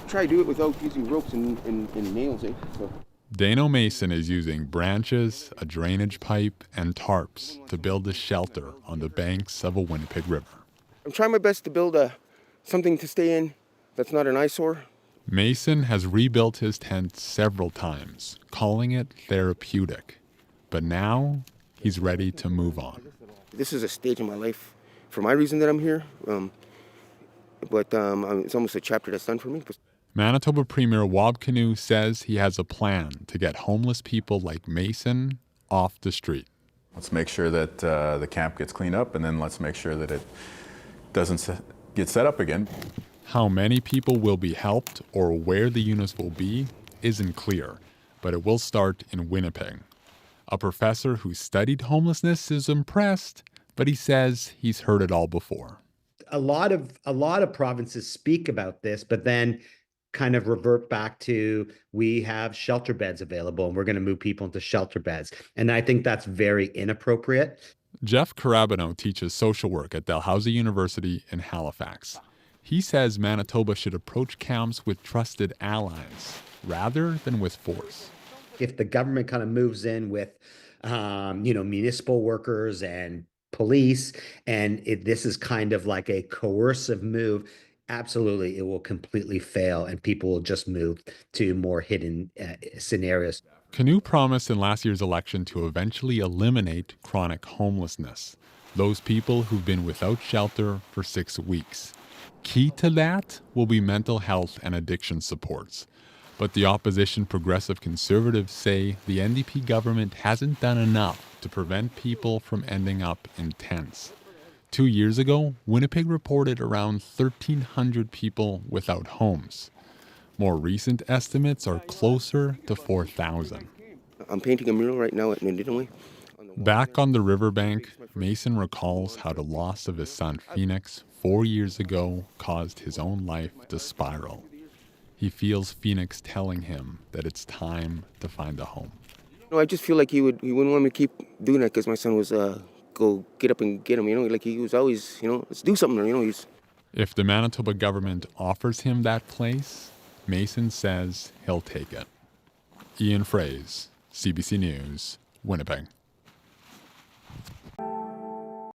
try to do it without using ropes and nails, eh? So. Dano Mason is using branches, a drainage pipe, and tarps to build a shelter on the banks of a Winnipeg river. I'm trying my best to build something to stay in that's not an eyesore. Mason has rebuilt his tent several times, calling it therapeutic. But now he's ready to move on. This is a stage in my life for my reason that I'm here. But it's almost a chapter that's done for me. Manitoba Premier Wab Kinew says he has a plan to get homeless people like Mason off the street. Let's make sure that the camp gets cleaned up, and then let's make sure that it doesn't get set up again. How many people will be helped or where the units will be isn't clear, but it will start in Winnipeg. A professor who studied homelessness is impressed, but he says he's heard it all before. A lot of provinces speak about this, but then kind of revert back to, we have shelter beds available and we're going to move people into shelter beds. And I think that's very inappropriate. Jeff Carabino teaches social work at Dalhousie University in Halifax. He says Manitoba should approach camps with trusted allies rather than with force. If the government kind of moves in with, municipal workers and police, and this is kind of like a coercive move, absolutely, it will completely fail and people will just move to more hidden scenarios. Kinew promised in last year's election to eventually eliminate chronic homelessness, those people who've been without shelter for 6 weeks. Key to that will be mental health and addiction supports. But the opposition Progressive Conservatives say the NDP government hasn't done enough to prevent people from ending up in tents. 2 years ago, Winnipeg reported around 1,300 people without homes. More recent estimates are closer to 4,000. I'm painting a mural right now at Manitoba. Back on the riverbank, Mason recalls how the loss of his son Phoenix 4 years ago caused his own life to spiral. He feels Phoenix telling him that it's time to find a home. I just feel like he wouldn't want me to keep doing that because my son was go get up and get him. Like he was always, let's do something. If the Manitoba government offers him that place, Mason says he'll take it. Ian Fraze, CBC News, Winnipeg.